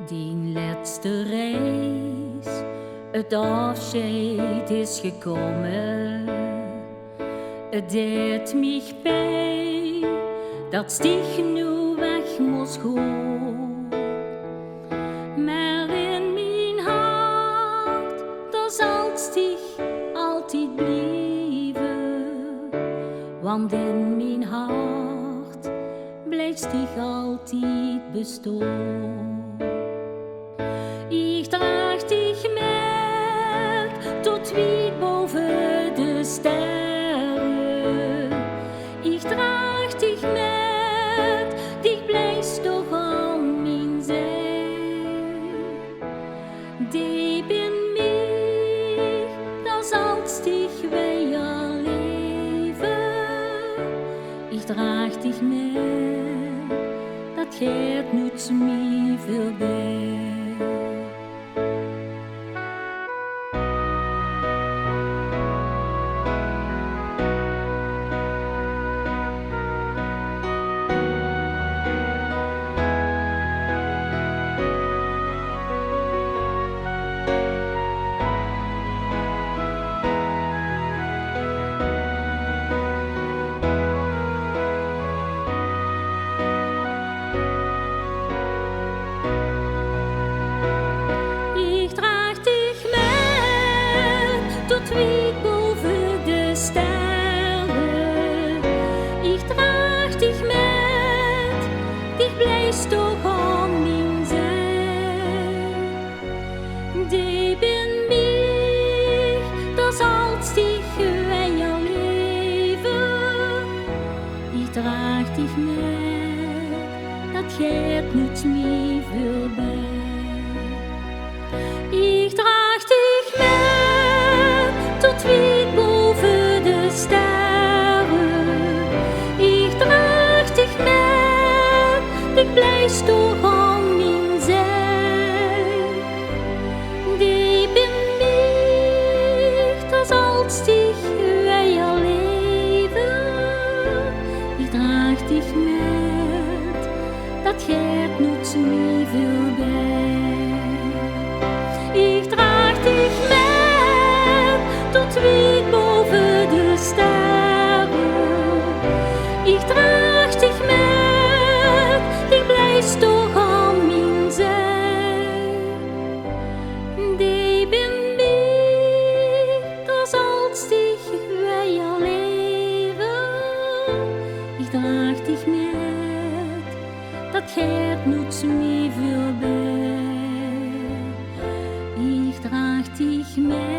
Die laatste reis, het afscheid is gekomen. Het deed mich pijn dat Stig nu weg moest gaan. Maar in mijn hart, daar zal Stig altijd blijven. Want in mijn hart blijft Stig altijd bestaan. Ik draag dich met tot weit boven de sterren. Ik draag dich met, dich blijft toch aan mijn zij. Die bin mij, dat zal Stig weer leven. Ik draag dich met, dat gaat niet meer voorbij. Weit boven de sterren. Ik draag dich met, dich blijft toch aan mijn zij. Die bin mij, dat zal Stig weer leven. Ik draag dich met, dat gaat niet meer voorbij. Ik draag dich met tot weit boven de sterren. Ik draag dich met, dich blijft toch aan mijn zij. Die bin mij, dat zal Stig weer leven. Ik draag dich met, dat gaat niet meer voorbij. Ik draag dich met tot weit boven de sterren. Ik draag dich met, dich blijft toch aan mijn zij. Die bin mij, dat zal Stig weer leven. Ik draag dich met, dat gaat niet meer voorbij. Ik draag dich met.